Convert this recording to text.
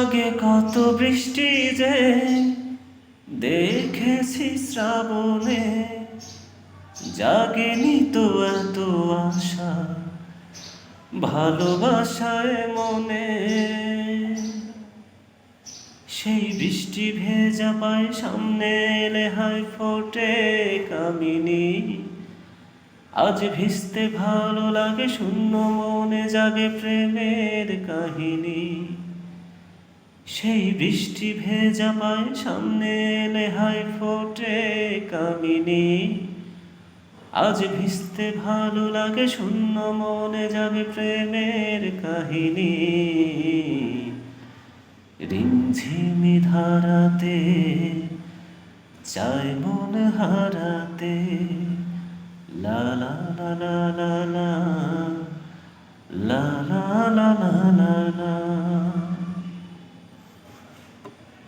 আগে কত বৃষ্টি যে দেখেছি শ্রাবণে, জাগেনি তো এত আশা ভালোবাসায় মনে। সেই বৃষ্টি ভেজা পায় সামনে এলে হায় ফোটে কামিনী। আজ ভিজতে ভালো লাগে শূন্য মনে জাগে প্রেমের কাহিনী। সেই বৃষ্টি ভেজা পায় সামনে এলে হায় ফোটে কামিনী। আজ ভিজতে ভালো লাগে শূন্য মনে জাগে প্রেমের কাহিনী। রিমঝিমি ধারাতে চায় মন হারাতে, লা লা লা লা লা লা লা লা লা লা লা